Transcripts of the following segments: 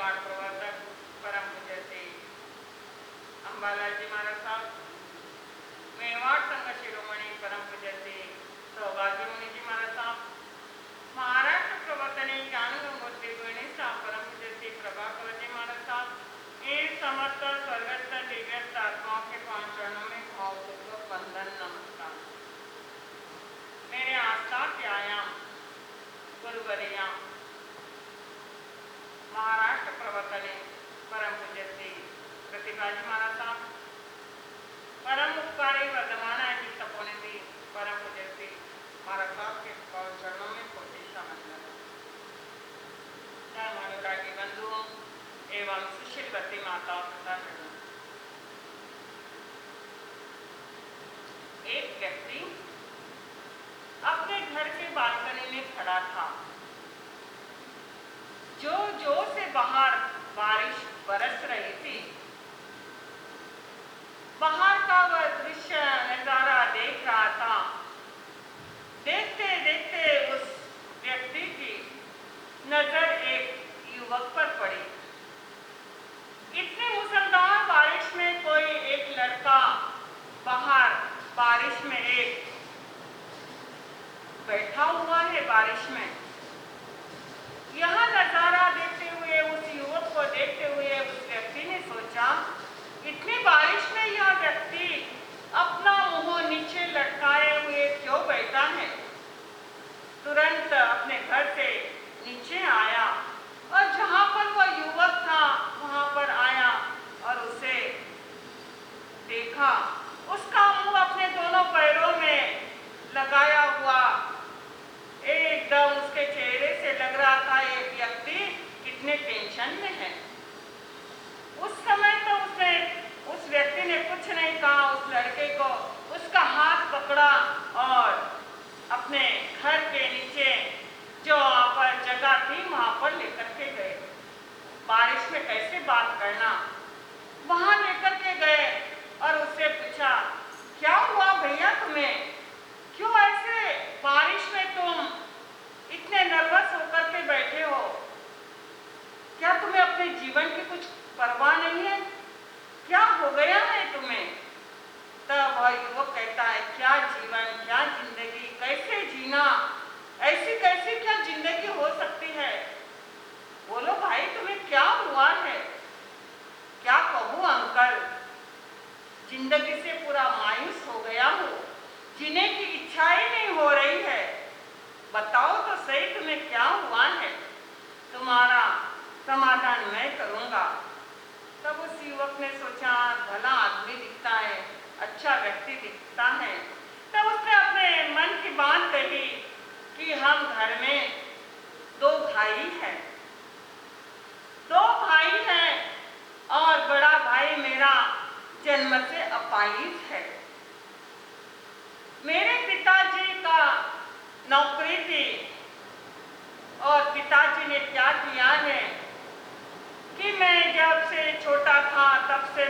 मेवाड़ प्रवर्तक परम पूज्य श्री अंबालाल जी महाराज साहब, मेवाड़ संघ शिरोमणि परम पूज्य श्री सौभाग्य मुनि जी महाराज साहब, महाराष्ट्र प्रवर्तनी ज्ञान गंगोत्री गणेश परम पूज्य श्री प्रभाकर जी महाराज साहब, इन समस्त स्वर्गस्थ दिव्यस्थ आत्माओं के पांच चरणों में भावपूर्वक वंदन नमस्कार। मेरे आस्था व्यायाम गुरुवरिया महाराष्ट्र प्रवर्तनी परम पूज्य श्री प्रतिभा जी महाराज साहब, परम उपकारी वर्धमान जी तपोनिधि परम पूज्य श्री महाराज साहब के चरणों में कोटि सा वंदन। अनुरागी बंधुओं एवं सुशीलवती माताओं तथा बहनों, एक व्यक्ति अपने घर के बालकनी में खड़ा था। जोर से बाहर बारिश बरस रही थी। बाहर का वह दृश्य नजारा देख रहा था। देखते देखते उस व्यक्ति की नजर एक युवक पर पड़ी। इतनी मूसलाधार बारिश में कोई एक लड़का बाहर बारिश में एक बैठा हुआ है। बारिश में यह नजारा देखते हुए, उस युवक को देखते हुए उस व्यक्ति ने सोचा, इतनी बारिश में यह व्यक्ति अपना मुंह नीचे लटकाए हुए क्यों बैठा है। तुरंत अपने घर से नीचे आया और जहां पर वह युवक था वहां पर आया और उसे देखा। उसका मुंह अपने दोनों पैरों में लगाया हुआ, एकदम उसके चेहरे से लग रहा था ये व्यक्ति कितने टेंशन में है। उस समय तो उसने उस व्यक्ति ने कुछ नहीं कहा। उस लड़के को उसका हाथ पकड़ा और अपने घर के नीचे जो वहाँ पर जगह थी वहाँ पर लेकर के गए। बारिश में कैसे बात करना, वहाँ लेकर के गए और उससे पूछा, क्या हुआ भैया तुम्हें, क्यों ऐसे बारिश में तुम इतने नर्वस होकर के बैठे हो, क्या तुम्हें अपने जीवन की कुछ परवाह नहीं है, क्या हो गया है तुम्हें। तब वह युवक कहता है, क्या जीवन, क्या जिंदगी, कैसे जीना, ऐसी कैसी क्या जिंदगी हो सकती है। बोलो भाई तुम्हें क्या हुआ है। क्या कहूँ अंकल, जिंदगी से पूरा मायूस हो गया हूँ, जीने की इच्छा ही नहीं हो रही है। बताओ तो सही तुम्हें क्या हुआ है, तुम्हारा समाधान मैं करूँगा। तब उस युवक ने सोचा, भला आदमी दिखता है, अच्छा व्यक्ति दिखता है। तब उसने अपने मन की बात कही कि हम घर में दो भाई हैं और बड़ा भाई मेरा जन्म से अपाहिज है। मेरे पिताजी का नौकरी थी और पिताजी ने क्या किया है कि मैं जब से छोटा था तब से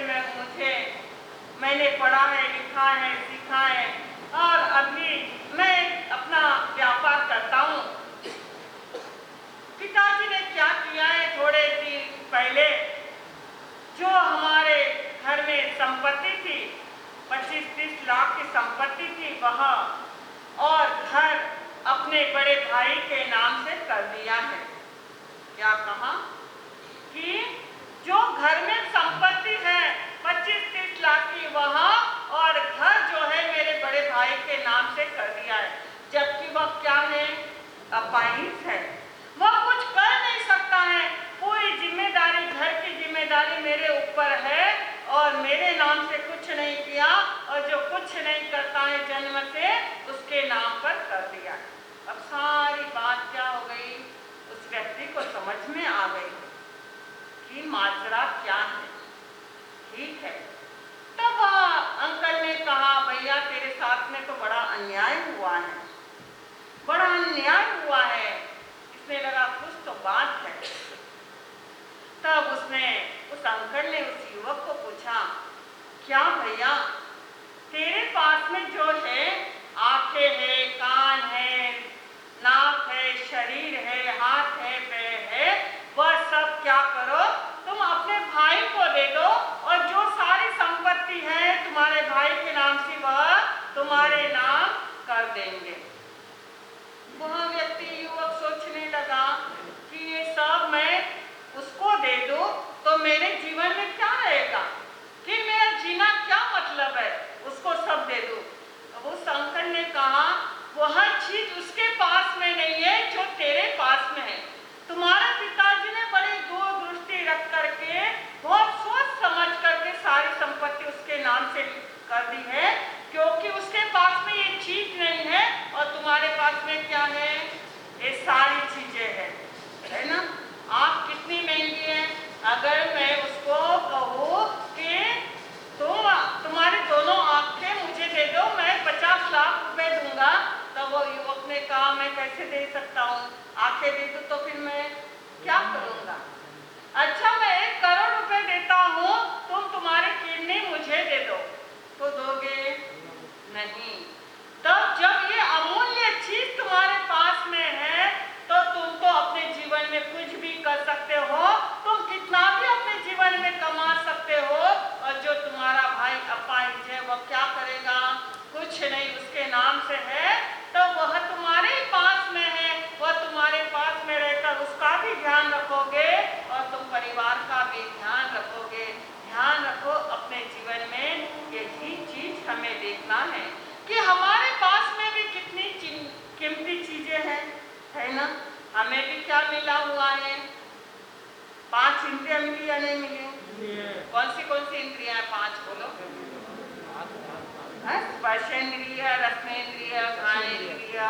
मैंने पढ़ा है, लिखा है, सीखा है और अभी मैं अपना व्यापार करता हूँ। पिताजी ने क्या किया है, थोड़े दिन पहले जो हमारे घर में संपत्ति थी, 25-30 लाख की संपत्ति थी, वह और घर अपने बड़े भाई के नाम से कर दिया है। क्या कहा कि जो घर में संपत्ति है 25-30 लाख की, वह और घर जो है मेरे बड़े भाई के नाम से कर दिया है। जबकि वह क्या है, अपाहिज है, वह कुछ कर नहीं सकता है। पूरी जिम्मेदारी, घर की जिम्मेदारी मेरे ऊपर है और मेरे नाम से कुछ नहीं किया और जो कुछ नहीं करता है जन्म से, उसके नाम पर कर दिया। अब सारी बात क्या हो गई, उस व्यक्ति को समझ में आ गई कि माजरा क्या है। ठीक है, तब अंकल ने कहा, भैया तेरे साथ में तो बड़ा अन्याय हुआ है, बड़ा अन्याय हुआ है। इसने लगा कुछ तो बात है। तब उस अंकल ने उस युवक को पूछा, क्या भैया तेरे पास में जो है, आंखें है, कान है, नाक है, शरीर है, हाथ है, पैर है, वह सब क्या करो, नहीं। तब जब ये अमूल्य चीज तुम्हारे पास में है तो तुम तो अपने जीवन में कुछ भी कर सकते हो, तुम कितना भी अपने जीवन में कमा सकते हो। और जो तुम्हारा भाई अपाहिज है वह क्या करेगा? कुछ नहीं, उसके नाम से है तो वह तुम्हारे ही पास में है, वह तुम्हारे पास में रहकर उसका भी ध्यान रखोगे और तुम परिवार का भी ध्यान रखोगे। ध्यान रखो अपने जीवन में, यही चीज हमें देखना है कि हमारे पास में भी कितनी कीमती चीजें हैं, है ना? हमें भी क्या मिला हुआ है? 5 इंद्रियां मिली या नहीं मिली? कौन सी इंद्रियां हैं? 5 बोलो। स्पर्शेंद्रिय, रसनेन्द्रिय, घ्राणेन्द्रिय,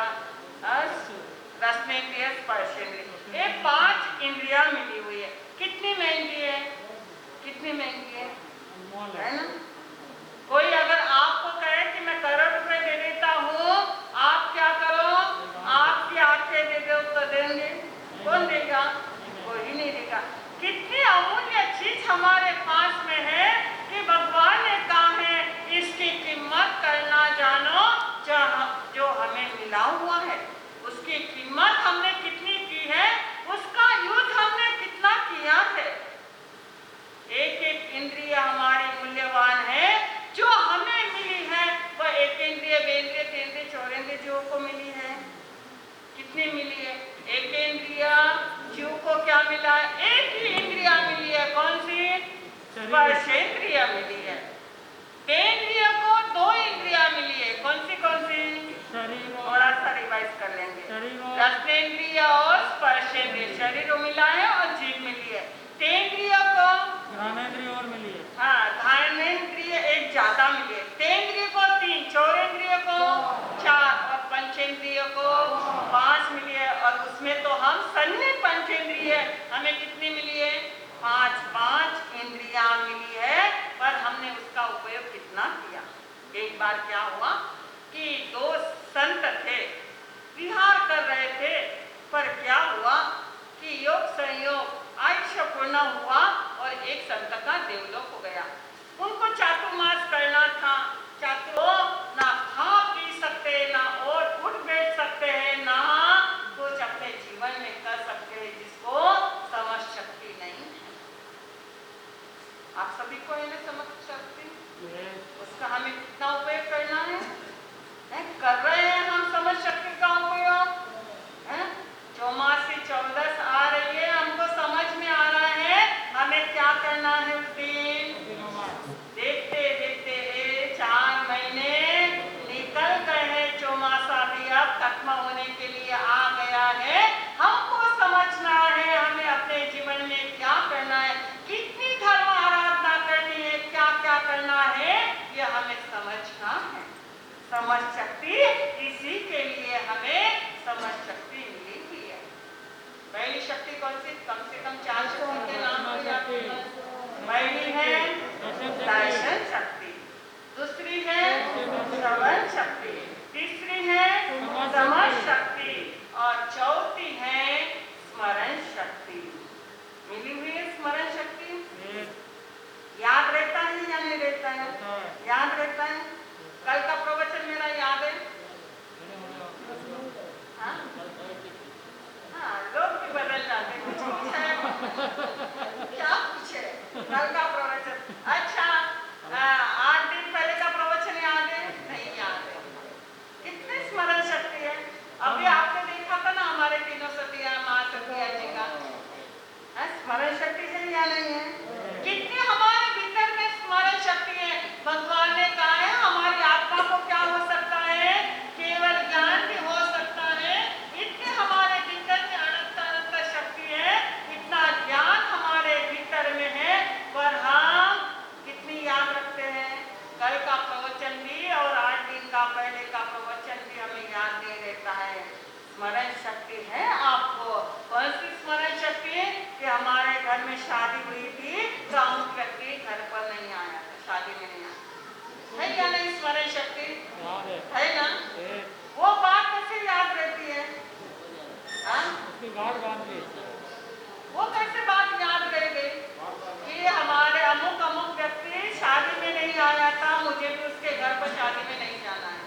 रसनेन्द्रिय, स्पर्शेंद्रिय, ये 5 इंद्रियां मिली हुई है। कितनी महंगी है? कितनी महंगी है ना? कोई अगर आपको कहे कि मैं करोड़ रुपए दे देता हूँ, आप क्या करो? आपकी आंखें दे दो तो देंगे? कौन देगा? कोई नहीं देगा। कितनी अमूल्य चीज हमारे पास में है कि भगवान ने कहा है इसकी कीमत करना जानो, जो हमें मिला हुआ है उसकी कीमत हमने कितनी की है, उसका युद्ध हमने कितना किया है। एक एक इंद्रिय हमारी मूल्यवान है, जो हमें मिली है वह एक इंद्रिय, बेंद्रिय, तेंद्रिय, चौरेंद्रिय जीवों को मिली है। कितनी मिली है? एक इंद्रिय जीव को क्या मिला है? एक ही इंद्रिया मिली है। कौन सी? स्पर्शेंद्रिय मिली है। बेंद्रिय को 2 इंद्रिया मिली है। कौन सी? थोड़ा सा रिवाइज कर लेंगे। रसनेन्द्रिय और स्पर्शेंद्रिय, शरीर मिला है और जीभ मिली है। तेंद्रिय को घ्राणेन्द्रिय और मिली है। हाँ, घ्राणेन्द्रिय एक ज्यादा मिली है। तेंद्रिय को 3, चौरेंद्रिय को 4 और पंचेंद्रिय को 5 मिली है। और उसमें तो हम सन्नी पंचेंद्रिय, हमें कितनी मिली है? 5 इंद्रियां मिली है, पर हमने उसका उपयोग कितना किया? एक बार क्या हुआ कि 2 संत थे, विहार कर रहे थे, पर क्या हुआ कि योग संयोग आयुष्य पूर्ण हुआ और एक संत का देवलोक हो गया। उनको चातुर्मास करना था। ना खा पी सकते, ना और उठ बैठ सकते हैं, ना कुछ अपने जीवन में कर सकते हैं, जिसको समझ शक्ति नहीं है। आप सभी को है ना समझ शक्ति? उसका हमें कितना उपयोग करना है? कर रहे हैं हम समझ शक्ति का उपयोग? चौमासी 14 आ रही है, हमको समझ में आ रहा है हमें क्या करना है उस दिन। देखते देखते 4 महीने निकल गए हैं, चौमासा भी अब खत्म होने के लिए आ गया है। हमको समझना है हमें अपने जीवन में क्या करना है, कितनी धर्म आराधना करनी है, क्या क्या करना है, ये हमें समझना है। समझ शक्ति, इसी के लिए हमें समझ शक्ति मिली हुई है। पहली शक्ति कौन सी? कम से कम 4 शक्ति के नाम हो जाते हैं। पहली है दर्शन शक्ति, दूसरी है श्रवण शक्ति, तीसरी है समझ शक्ति और चौथी है स्मरण शक्ति। मिली हुई है स्मरण शक्ति। याद रहता है या नहीं रहता है? याद रहता है। कल का प्रवचन मेरा याद है? हाँ, लोग भी बदल जाते, कुछ है क्या पूछे? कल का प्रवचन अच्छा, 8 दिन पहले का प्रवचन याद है? नहीं याद है। कितनी स्मरण शक्ति है। अभी आपने देखा था ना हमारे तीनों सतिया माँ सतिया जी का, स्मरण शक्ति है या नहीं है? कितनी हमारे भीतर में स्मरण शक्ति है। भगवान ने कहा है हमारी आत्मा को क्या हो सकता है? केवल ज्ञान भी हो सकता है। इतने हमारे भीतर में अनंत शक्ति है, इतना ज्ञान हमारे भीतर में है, पर हम कितनी याद रखते हैं? कल का प्रवचन भी और 8 दिन का पहले का प्रवचन भी हमें याद नहीं रहता है। स्मरण शक्ति है आपको। कौन सी स्मरण शक्ति है? कि हमारे घर में शादी हुई थी तो अमुक व्यक्ति घर पर नहीं आया था, शादी में नहीं आया, है या नहीं? स्मरण शक्ति है ना? वो बात कैसे याद रहती है? वो कैसे बात याद रह गई कि हमारे अमुक व्यक्ति शादी में नहीं आया था, मुझे भी उसके घर पर शादी में नहीं जाना है।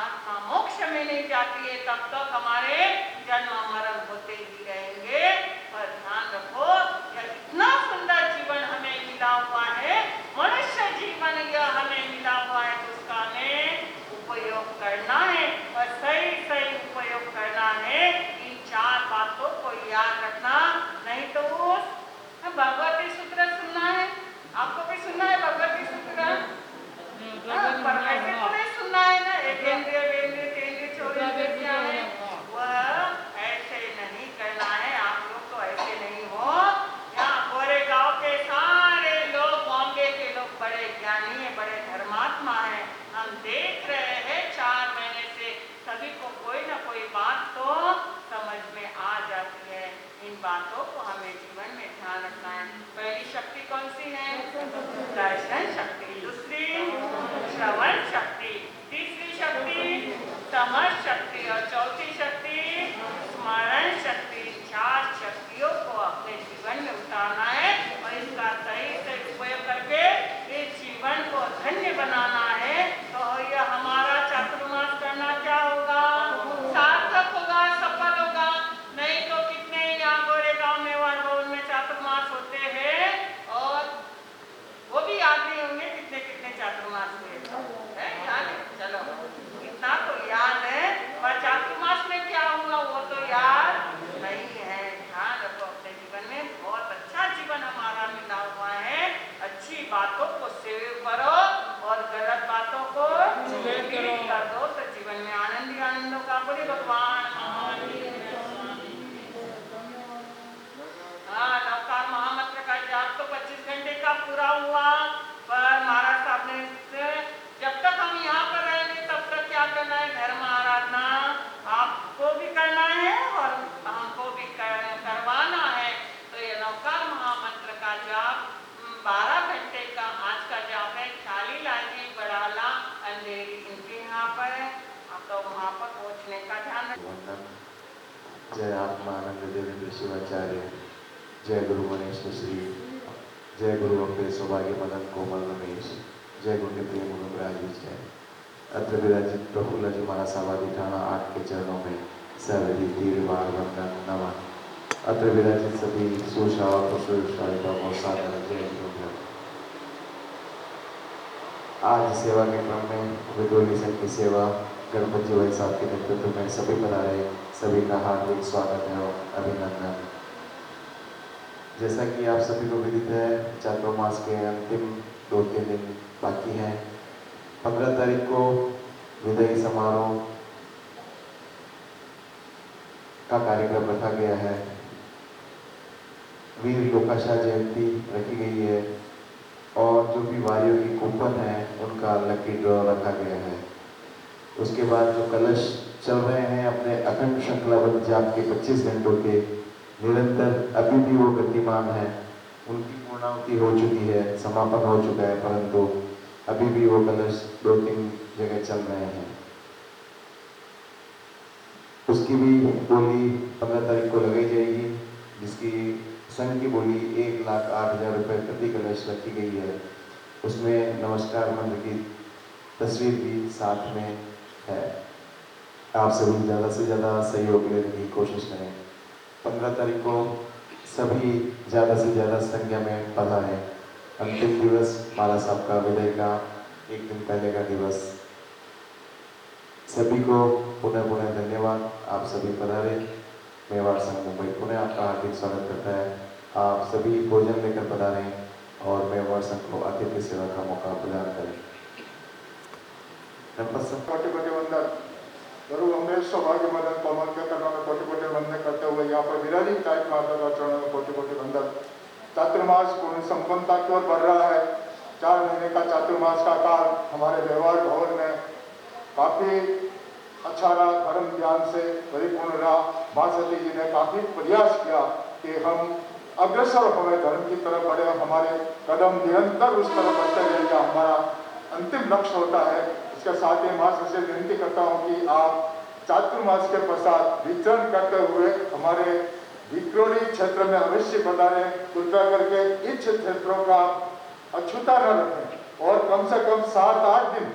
आत्मा मोक्ष में नहीं जाती है तब तक हमारे जन्म मरण होते ही रहेंगे। पर ध्यान रखो, यह इतना सुंदर जीवन हमें मिला हुआ है, मनुष्य जीवन यह हमें मिला हुआ है, तो उसका हमें उपयोग करना है और सही सही उपयोग करना है। इन 4 बातों को याद रखना, नहीं तो भगवती सूत्र सुनना है, आपको भी सुनना है भगवती सूत्र, पर ऐसे तो नहीं सुनना है ना, एक इंद्रिय वेंद्रिय तेंद्रिय चौरेंद्रिय क्या है, वह ऐसे नहीं करना है। आप लोग तो ऐसे नहीं हो। यहाँ गोरेगांव के सारे लोग, बॉम्बे के लोग बड़े ज्ञानी है, बड़े धर्मात्मा है। हम देख रहे हैं 4 महीने से सभी को कोई ना कोई बात तो समझ में आ जाती है। इन बातों को हमें जीवन में ध्यान रखना है। पहली शक्ति कौन सी है? दर्शन शक्ति, दूसरी श्रवण शक्ति, तीसरी शक्ति समझ शक्ति और चौथी शक्ति स्मरण शक्ति। 4 शक्तियों को अपने जीवन में उतारना है और इसका सही से उपयोग करके इस जीवन को धन्य बनाना है। तो यह हमारा चातुर्मास करना क्या होगा? सार्थक होगा, सफल होगा। नहीं तो कितने यहाँ गोरेगांव में भवन में चातुर्मास होते हैं और वो भी याद नहीं होंगे कितने कितने चातुर्मास हुए है, याद है? चलो इतना तो याद है, पर चातुर्मास में क्या हुआ वो तो याद नहीं है। ध्यान रखो अपने जीवन में, बहुत अच्छा जीवन हमारा मिला हुआ है। अच्छी बातों को सेव करो और गलत बातों को कर दो, तो जीवन में आनंद ही आनंद होगा। बोले भगवान नवकार महामंत्र का जाप तो 25 घंटे का पूरा हुआ, पर महाराज साहब ने जब तक हम यहाँ पर रहेंगे तब तक क्या करना है? धर्म आराधना आपको भी करना है और हमको भी करवाना है। तो ये नवकार महामंत्र का जाप 12 घंटे का आज का जाप है। ख्याली लाल जी बड़ाला अंधेरी इनके यहाँ पर है, आप तो वहाँ पर पहुँचने का ध्यान रखें। जय आत्मानंद देवेंद्र शिवाचार्य, जय गुरु गणेश श्री, जय गुरु अम्बे सौभाग्य मदन कोमल रमेश, जय गुरु प्रेम गुरुराज विजय। अत्र विराजित प्रफुल्ल जी महासावादी ठाणा 8 के चरणों में सविधि तीर बार वंदन नमन। अत्र विराजित सभी सुश्रावक को सादर जय गुरु। आज सेवा के क्रम में विदोली संघ की सेवा गणपति भाई साहब के नेतृत्व में सभी पधारे, सभी का हार्दिक स्वागत है और अभिनंदन। जैसा कि आप सभी को विदित है, चातुर्मास के अंतिम 2-3 दिन बाकी हैं। 15 तारीख को विदाई समारोह का कार्यक्रम रखा गया है। वीर लोकाशाह जयंती रखी गई है और जो भी वारियों की कूपन है उनका लकी ड्रॉ रखा गया है। उसके बाद जो कलश चल रहे हैं अपने अखंड श्रृंखलाबद्ध जाप के 25 घंटों के निरंतर, अभी भी वो गतिमान है। उनकी पूर्णाहुति हो चुकी है, समापन हो चुका है, परंतु अभी भी वो कलश 2-3 जगह चल रहे हैं। उसकी भी बोली 15 तारीख को लगाई जाएगी, जिसकी संघ की बोली 1,08,000 रुपये प्रति कलश रखी गई है। उसमें नमस्कार मंत्र की तस्वीर भी साथ में है। आप सभी ज़्यादा से ज़्यादा सहयोग लेने की कोशिश करें। 15 तारीख को सभी ज़्यादा से ज़्यादा संख्या में पधारें। अंतिम दिवस बाला साहब का विदाई का 1 दिन पहले का दिवस। सभी को पुनः पुनः धन्यवाद। आप सभी पधारे। मेवाड़ संघ मुंबई पुनः आपका हार्दिक स्वागत करता है। आप सभी भोजन लेकर पधारें और मेवाड़ संघ को अतिथि सेवा का मौका प्रदान करें। कोटि कोटि वंदन। गुरु अम्बे सौभाग्य मदन कोमल के चरणों में कोटि कोटि वंदन करते हुए यहाँ पर विराजित टाइप माता का चरणों में कोटि कोटि वंदन। चातुर्मास पूर्ण संपन्नता की ओर बढ़ रहा है। 4 महीने का चातुर्मास का काल हमारे व्यवहार भवन में काफी अच्छा रहा, धर्म ज्ञान से परिपूर्ण रहा। माँ सती जी ने काफी प्रयास किया कि हम अग्रसर हुए, धर्म की तरफ बढ़े, हमारे कदम निरंतर उस तरफ बढ़ते रहेगा, हमारा अंतिम लक्ष्य होता है। इसके साथ ही माँ से विनती करता हूँ कि आप चातुर्मास के पश्चात विचरण करते हुए हमारे विक्रोली क्षेत्र में अवश्य पधारें। कृपया करके इन क्षेत्रों का अछूता न रखें और कम से कम 7-8 दिन,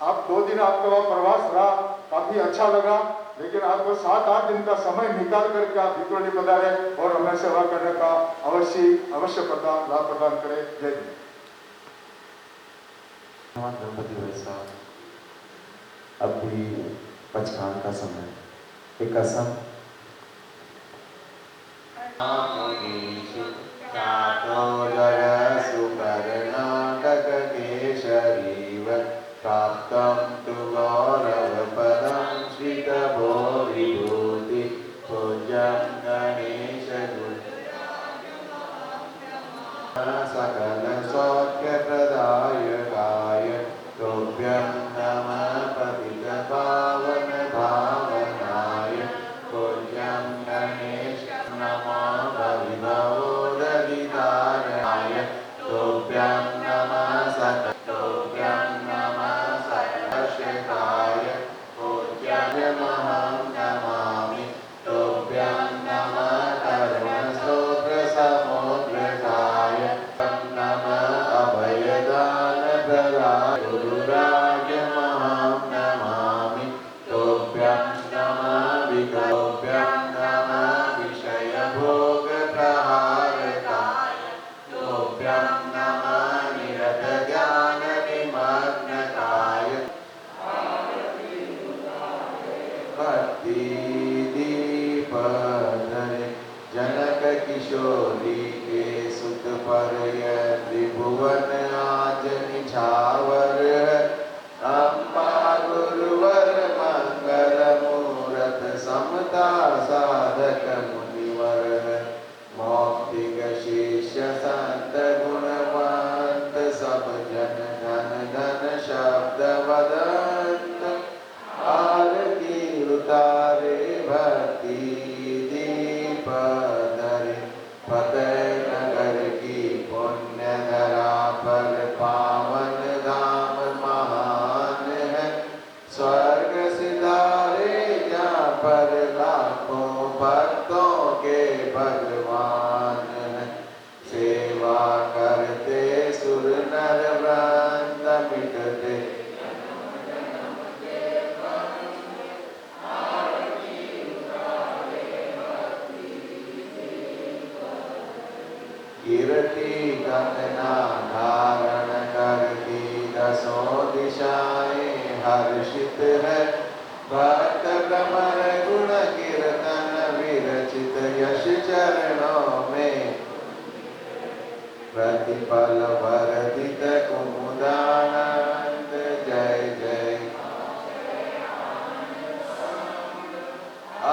आप 2 दिन आपका वह प्रवास प्रवास रहा, काफी अच्छा लगा। लेकिन आपको 7-8 दिन का समय निकाल करके आप भितरणी पधारे और हमें सेवा करने का अवश्य लाभ प्रदान करें। जय हिंद। गणपति भाई साहब, अब भी पचखान का समय। एक असम प्राप्तं तु गौरवपदं श्रितभो विभूति पूज्यं गणेश सकल सौख्यप्रदायकाय तुभ्यं नमः पतितपावन भावनाय पूज्यं गणेश नमो भविभवोदधितारणाय तुभ्यं नमः तुभ्यं नमः सकलशकाय पूज्यमहं नमामि तुभ्यं नमः करुणस्तोत्रसमुद्रकाय नमः अभयदानप्रदाय गुरुराजमहं नमामि तुभ्यं नमः विभुभ्यं नमः विषयभोगप्रहारकाय तुभ्यं नमः निरतज्ञानविमग्नकाय भक्तिदीपधरे जनक किशोरी के सुत पर त्रिभुवन आज निछावर अम्बा गुरुवर मंगल मूरत समता साधक मुनिवर मौक्तिक शिष्य संत गुणवंत सब जन धन धन शब्द वदंत आरती उतारे भक्ति दीप धरे फतेह नगर की पुण्य धरा पर पावन धाम महान है स्वर्ग सिधारे जहाँ पर लाखों भक्तों के भगवान है सेवा करते सुर नर वृंद मिटते कीर्ति गंगना धारण करती दसों दिशाएं हर्षित है भक्त भ्रमर गुण कीर्तन विरचित यश चरणों में प्रतिपल वर्धित कुमुदानंद जय जय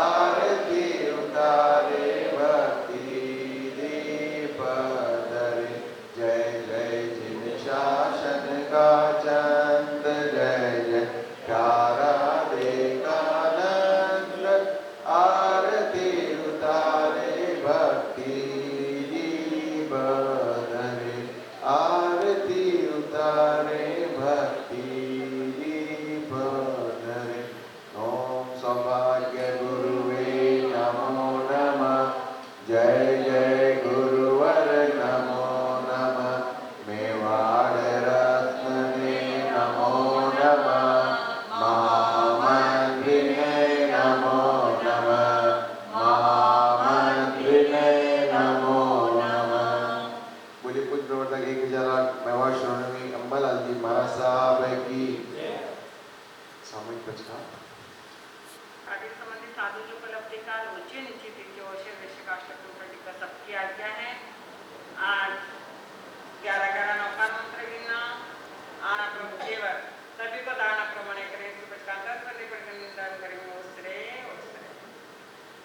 आरती उतारे भक्ति दीप धरे जय जय जिन शासन का चंद जय जय प्यारा देकानंद आरती उतारे भक्ति दीप धरे आरती उतारे भक्ति दीप धरे ओम सौभाग्य गुरुवे नमो नमः जय जय गुरुवर नमो नमः मेवाड़ रत्ने नमो नमः महामंत्रिणे नमो नमः महामंत्रिणे नमो नमः। बोलिए कुछ प्रवर्तक 1000 मेवाड़ श्रोणी अंबालाल जी महाराज साहब की सामूहिक पचखान आदि संबंधी साधु जो उपलब्धि का ऊंचे नीचे तिथि वर्षे वैश्विकाष्टक का सबकी आज्ञा है। आज 11 नौका मंत्र गिनना आना प्रभु केवल सभी को दाना प्रमाण करें पचखान 10 बंदे पर निंदन करेंगे उसरे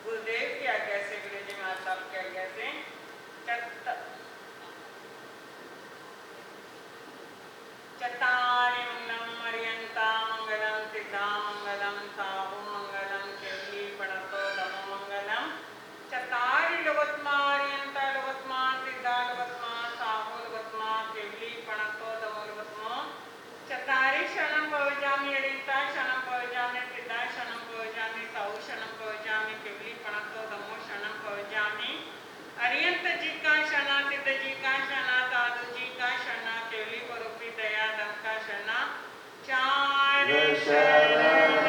गुरुदेव की आज्ञा से गुरु जी महाराज साहब की आज्ञा से चत्तारि मंगलम अर्यंता मंगलम सिद्धा मंगलम साहु मंगलम केवली पणतो धम मंगलम चत्तारि लोकत्मा अर्यंता लोकत्मा सिद्धा लोकत्मा साहु लोकत्मा केवली पणतो धम लोकत्मा चत्तारि शरणं भवजामि अर्यंता शरणं भवजामि सिद्धा शरणं भवजामि साहु शरणं भवजामि केवली पणतो धमो शरणं भवजामि अर्यंत जी का शरणा सिद्ध जी का शरणा साधु जी का शरणा केवली परोपी दया दम का शरणा चार शरण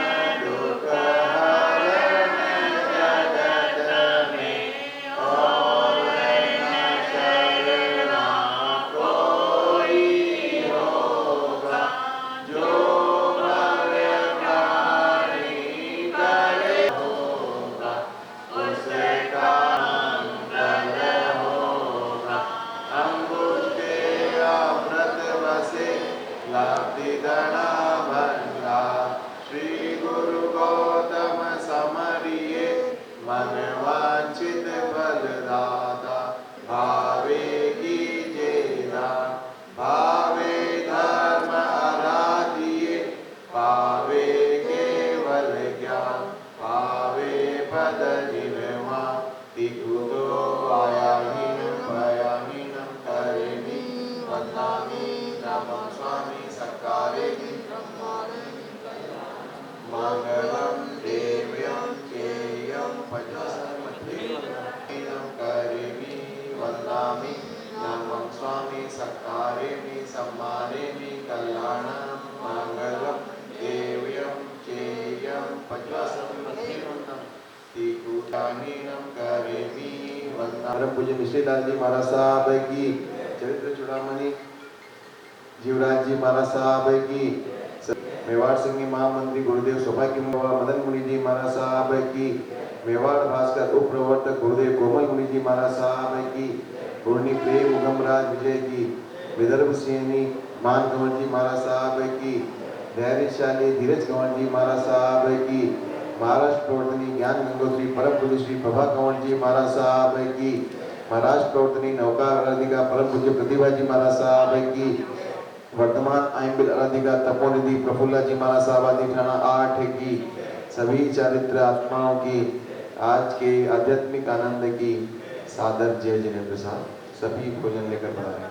वाहिनीनम करेमी वंदना। परम पूज्य मिश्रीलाल जी महाराज साहब की, चरित्र चूड़ामणि जीवराज जी महाराज साहब की, मेवाड़ सिंह महामंत्री गुरुदेव सौभाग्य मदन मुनि जी महाराज साहब की, मेवाड़ भास्कर उप प्रवर्तक गुरुदेव कोमल मुनि जी महाराज साहब की, पूर्णी प्रेम उगमराज विजय की, विदर्भ सेनी मान कंवर जी महाराज साहब की, धैर्यशाली धीरज कंवर जी महाराज साहब की, महाराष्ट्र प्रवर्तनी ज्ञान गंगोत्री परम पूज्य श्री प्रभा कंवर जी महाराज साहब की, महाराष्ट्र प्रवर्तनी नौकार आराधिका परम पूज्य प्रतिभा जी महाराज साहब की, वर्तमान आइंबिल आराधिका तपोनिधि प्रफुल्ला जी महाराज साहब आदि थाना 8 की सभी चारित्र आत्माओं की आज के आध्यात्मिक आनंद की सादर जय जिनेंद्र साहब। सभी भोजन लेकर बढ़ा है।